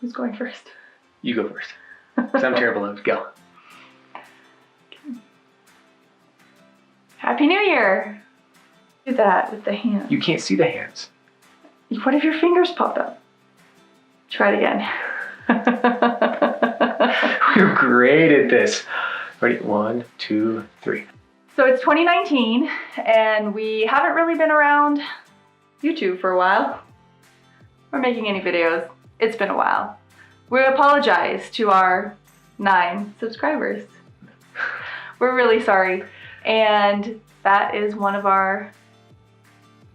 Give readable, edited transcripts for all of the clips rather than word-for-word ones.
Who's going first? You go first. Because I'm terrible at it. Go. Happy New Year! Do that with the hands. You can't see the hands. What if your fingers pop up? Try it again. We're great at this. Ready? 1, 2, 3. So it's 2019, and we haven't really been around YouTube for a while. Or making any videos. It's been a while. We apologize to our 9 subscribers. We're really sorry. And that is one of our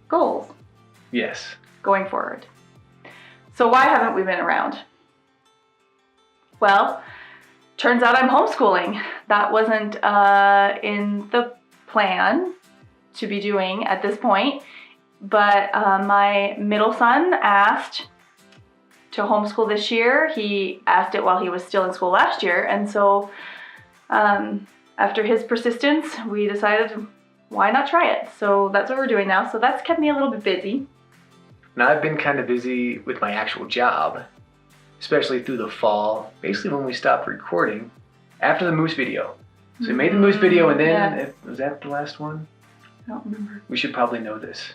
goals. Yes. Going forward. So why haven't we been around? Well, turns out I'm homeschooling. That wasn't in the plan to be doing at this point, but my middle son asked to homeschool this year. He asked it while he was still in school last year, and so after his persistence, we decided why not try it? So that's what we're doing now. So that's kept me a little bit busy. Now I've been kind of busy with my actual job, especially through the fall, basically when we stopped recording after the moose video. So we made the moose video, and then, was that the last one? I don't remember. We should probably know this.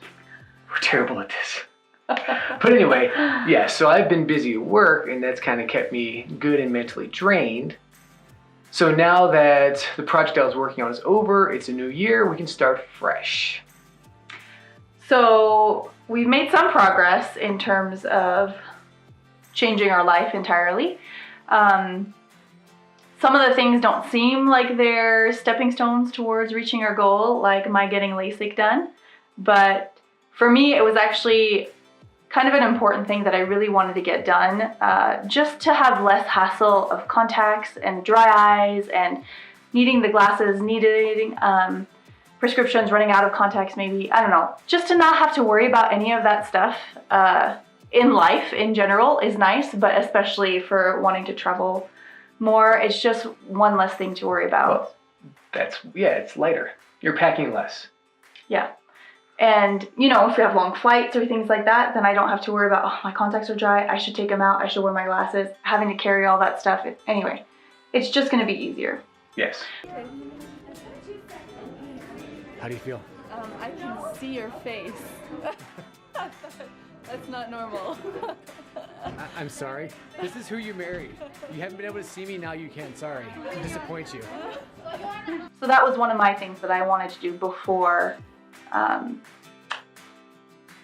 We're terrible at this. But anyway, yeah, so I've been busy at work, and that's kind of kept me good and mentally drained. So now that the project I was working on is over, it's a new year, we can start fresh. So we've made some progress in terms of changing our life entirely. Some of the things don't seem like they're stepping stones towards reaching our goal, like my getting LASIK done. But for me, it was actually kind of an important thing that I really wanted to get done, just to have less hassle of contacts and dry eyes and needing the glasses, needing prescriptions, running out of contacts maybe, I don't know. Just to not have to worry about any of that stuff in life in general is nice, but especially for wanting to travel more, it's just one less thing to worry about. Well, it's lighter. You're packing less. Yeah. And, you know, if you have long flights or things like that, then I don't have to worry about, oh, my contacts are dry, I should take them out, I should wear my glasses, having to carry all that stuff. Anyway, it's just going to be easier. Yes. How do you feel? I can see your face. That's not normal. I'm sorry. This is who you married. You haven't been able to see me, now you can. Sorry to disappoint you. So that was one of my things that I wanted to do before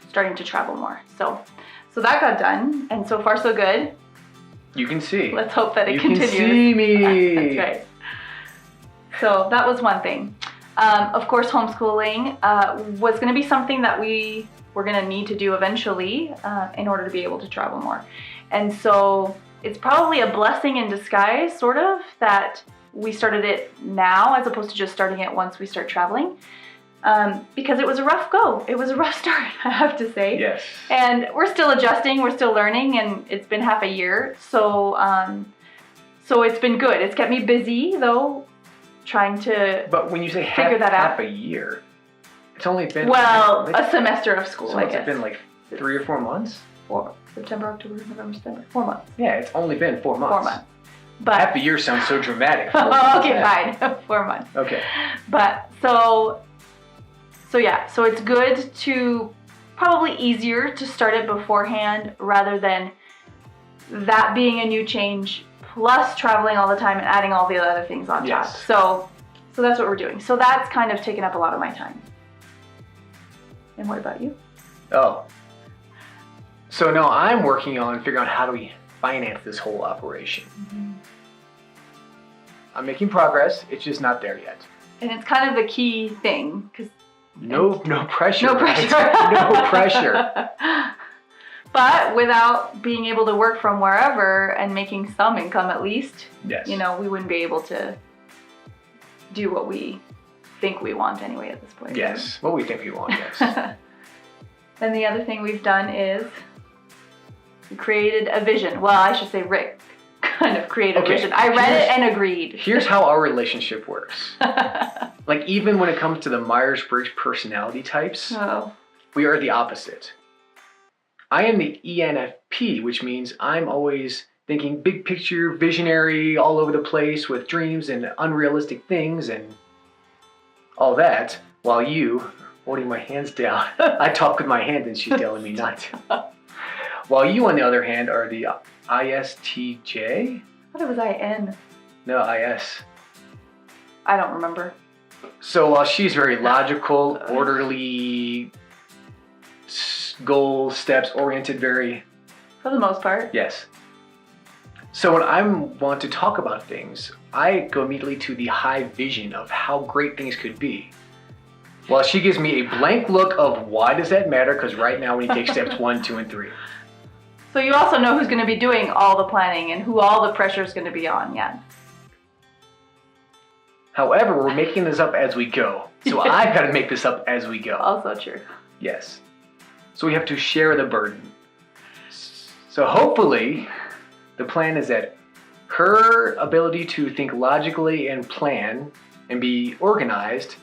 starting to travel more. So that got done, and so far so good. You can see. Let's hope that it continues. You can see me. That's right. So that was one thing. Of course, homeschooling was going to be something that we were going to need to do eventually in order to be able to travel more. And so it's probably a blessing in disguise, sort of, that we started it now as opposed to just starting it once we start traveling. Because it was a rough go. It was a rough start, I have to say. Yes. And we're still adjusting, we're still learning, and it's been half a year. So it's been good. It's kept me busy, though, trying to But when you say figure that half out. a year, it's only been... Well, a semester of school, so I it's guess. been like 3 or 4 months? September, October, November, December. 4 months. Yeah, it's only been 4 months. 4 months. But Half a year sounds so dramatic. okay, fine. 4 months. Okay. But so yeah, so it's good to, probably easier to start it beforehand rather than that being a new change plus traveling all the time and adding all the other things on top. So that's what we're doing. So that's kind of taken up a lot of my time. And what about you? Oh. So now I'm working on figuring out how do we finance this whole operation. Mm-hmm. I'm making progress, it's just not there yet. And it's kind of the key thing, because No pressure. no pressure. Right? No pressure. But without being able to work from wherever and making some income at least, Yes. you know, we wouldn't be able to do what we think we want anyway at this point. Yes, what we think we want, yes. Then the other thing we've done is we created a vision. Well, I should say Rick kind of created a vision. I read it and agreed. Here's how our relationship works. Like, even when it comes to the Myers-Briggs personality types, we are the opposite. I am the ENFP, which means I'm always thinking big picture, visionary, all over the place with dreams and unrealistic things and all that, while you, holding my hands down, I talk with my hand and she's telling me not to. While you, on the other hand, are the ISTJ? I thought it was IN. No, IS. I don't remember. So while she's very logical, orderly, goal, steps oriented, very... For the most part. Yes. So when I want to talk about things, I go immediately to the high vision of how great things could be. While she gives me a blank look of why does that matter? Because right now we take steps 1, 2, and 3. So you also know who's going to be doing all the planning and who all the pressure is going to be on, yeah. However, we're making this up as we go. So I've got to make this up as we go. Also true. Yes. So we have to share the burden. So hopefully, the plan is that her ability to think logically and plan and be organized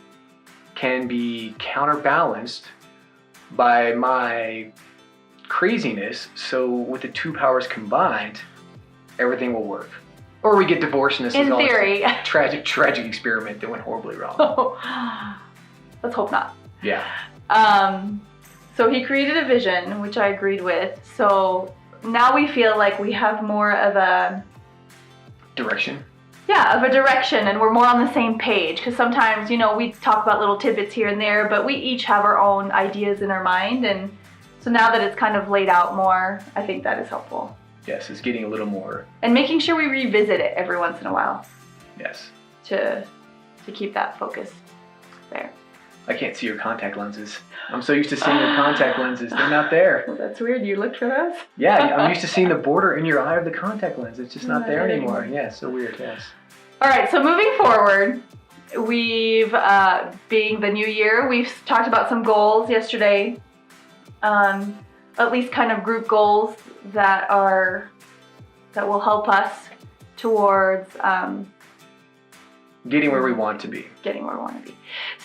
can be counterbalanced by my craziness. So with the two powers combined, everything will work. Or we get divorced and this In is all theory. a tragic experiment that went horribly wrong. Let's hope not. Yeah. So he created a vision, which I agreed with. So now we feel like we have more of a... Direction. Yeah, of a direction, and we're more on the same page. Because sometimes, you know, we talk about little tidbits here and there, but we each have our own ideas in our mind. And so now that it's kind of laid out more, I think that is helpful. Yes, it's getting a little more... And making sure we revisit it every once in a while Yes. to keep that focus there. I can't see your contact lenses. I'm so used to seeing your contact lenses. They're not there. Well, that's weird. You looked for those? Yeah, I'm used to seeing the border in your eye of the contact lens. It's just not Not there there anymore. anymore. Yeah, so weird, yes. All right, so moving forward, we've, being the new year, we've talked about some goals yesterday. At least kind of group goals that will help us towards Getting where we want to be. getting where we want to be.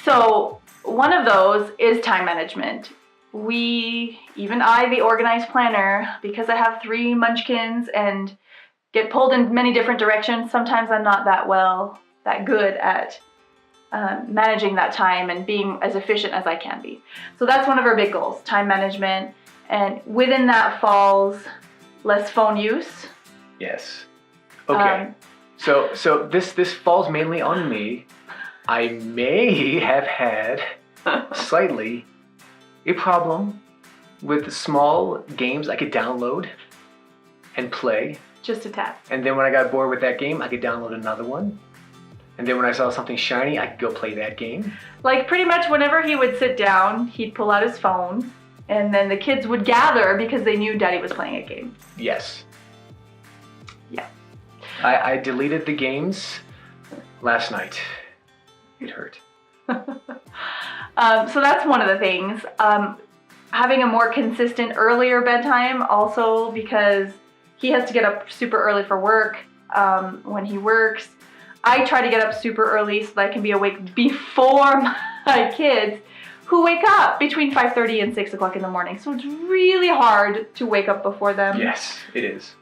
So one of those is time management. Even I, the organized planner, because I have 3 munchkins and get pulled in many different directions, sometimes I'm not that good at managing that time and being as efficient as I can be. So that's one of our big goals, time management. And within that falls less phone use. Yes. Okay. So this falls mainly on me. I may have had slightly a problem with small games I could download and play. Just a tad. And then when I got bored with that game, I could download another one. And then when I saw something shiny, I could go play that game. Like pretty much whenever he would sit down, he'd pull out his phone, and then the kids would gather because they knew Daddy was playing a game. Yes. Yeah. I deleted the games last night. It hurt. So that's one of the things. Having a more consistent earlier bedtime also, because he has to get up super early for work when he works. I try to get up super early so that I can be awake before my kids, who wake up between 5:30 and 6 o'clock in the morning. So it's really hard to wake up before them. Yes, it is.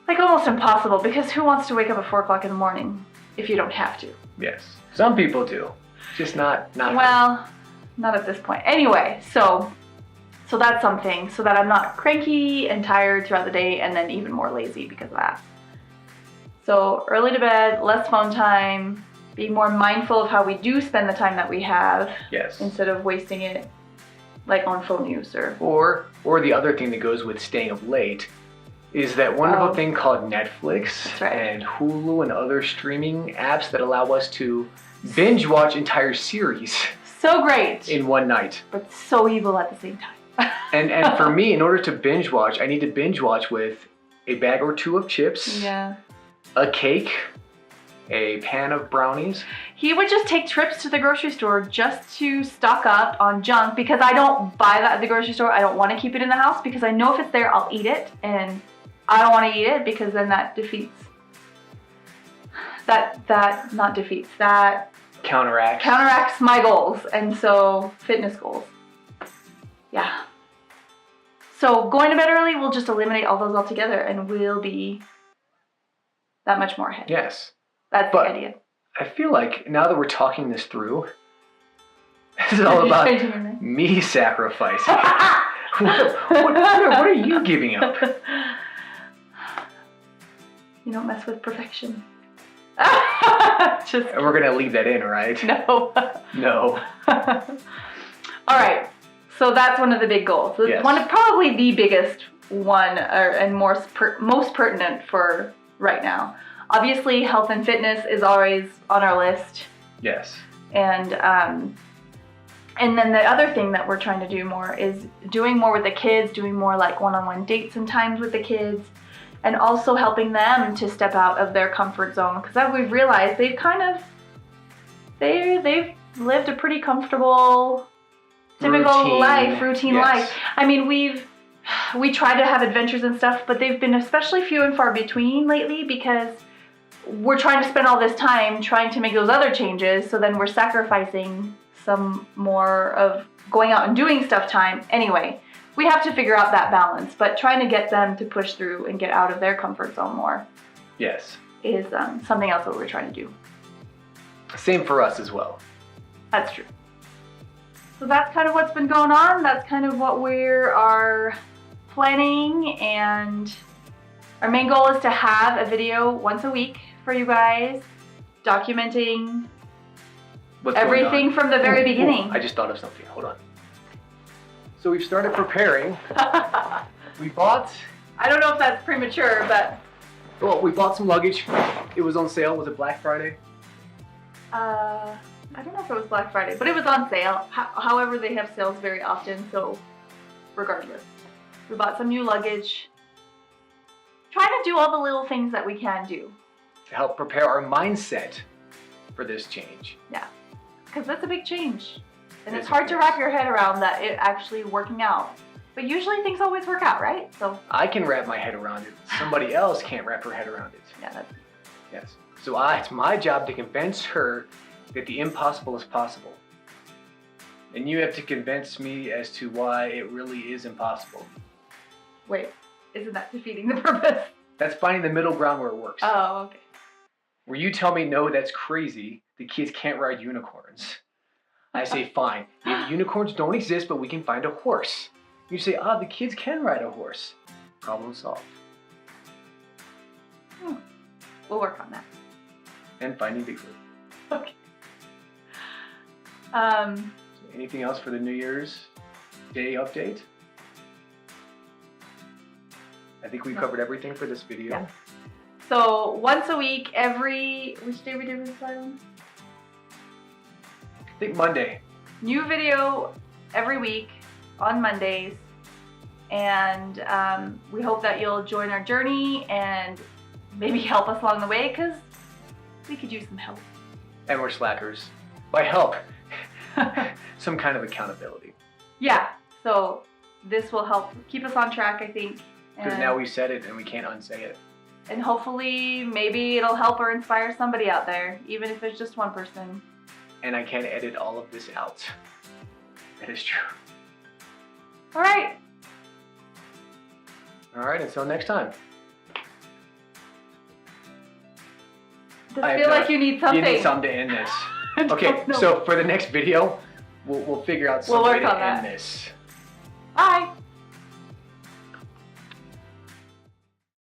Like almost impossible, because who wants to wake up at 4 o'clock in the morning if you don't have to? Yes. Some people do. Just not her. Well, not at this point. Anyway, so that's something, so that I'm not cranky and tired throughout the day and then even more lazy because of that. So early to bed, less phone time, being more mindful of how we do spend the time that we have. Yes. Instead of wasting it like on phone use or the other thing that goes with staying up late is that wonderful Oh. thing called Netflix That's right. and Hulu and other streaming apps that allow us to binge watch entire series so great, in one night. but so evil at the same time. And for me, in order to binge watch, I need to binge watch with a bag or 2 of chips, Yeah. a cake, a pan of brownies. He would just take trips to the grocery store just to stock up on junk, because I don't buy that at the grocery store. I don't want to keep it in the house because I know if it's there, I'll eat it, and I don't want to eat it because then that counteracts my goals, and so fitness goals. Yeah. So going to bed early, we'll just eliminate all those altogether, and we'll be that much more ahead. Yes. That's but- the idea. I feel like now that we're talking this through, this is all about me sacrificing. what are you giving up? You don't mess with perfection. Just And we're gonna leave that in, right? no. No. All right. So that's one of the big goals. So Yes. one of probably the biggest one and most pertinent for right now. Obviously, health and fitness is always on our list. Yes. And then the other thing that we're trying to do more is doing more with the kids, doing more like one-on-one dates and times with the kids, and also helping them to step out of their comfort zone. Because as we've realized, they've lived a pretty comfortable, typical routine Yes. life. I mean, we try to have adventures and stuff, but they've been especially few and far between lately because we're trying to spend all this time trying to make those other changes, so then we're sacrificing some more of going out and doing stuff time. Anyway, we have to figure out that balance, but trying to get them to push through and get out of their comfort zone more Yes. is something else that we're trying to do. Same for us as well. That's true. So that's kind of what's been going on. That's kind of what we are planning, and our main goal is to have a video once a week for you guys, documenting What's going everything on? from the very beginning. I just thought of something. Hold on. So we've started preparing. We bought, I don't know if that's premature, but we bought some luggage. It was on sale. Was it Black Friday? I don't know if it was Black Friday, but it was on sale. However, they have sales very often, so regardless. We bought some new luggage. Trying to do all the little things that we can do. To help prepare our mindset for this change. Yeah, because that's a big change. And Yes, it's hard it to is. wrap your head around that it actually working out. But usually things always work out, right? So, I can wrap my head around it. Somebody else can't wrap her head around it. yeah, that's Yes. So it's my job to convince her that the impossible is possible. And you have to convince me as to why it really is impossible. Wait, isn't that defeating the purpose? That's finding the middle ground where it works. Oh, okay. Where you tell me, no, that's crazy. The kids can't ride unicorns. I say, fine. Maybe unicorns don't exist, but we can find a horse. You say, the kids can ride a horse. Problem solved. We'll work on that. And finding Bigfoot. Okay. Anything else for the New Year's Day update? I think we covered everything for this video. Yeah. So once a week, which day we did this on? I think Monday. New video every week on Mondays. And we hope that you'll join our journey and maybe help us along the way, because we could use some help. And we're slackers. By help, some kind of accountability. Yeah, so this will help keep us on track, I think. Because now we said it and we can't unsay it. And hopefully, maybe it'll help or inspire somebody out there, even if it's just one person. And I can't edit all of this out. That is true. All right. All right, until next time. Does I it have feel no- like you need something? You need something to end this. I don't Okay, know. so for the next video, we'll figure out some We'll way work to on that. end this.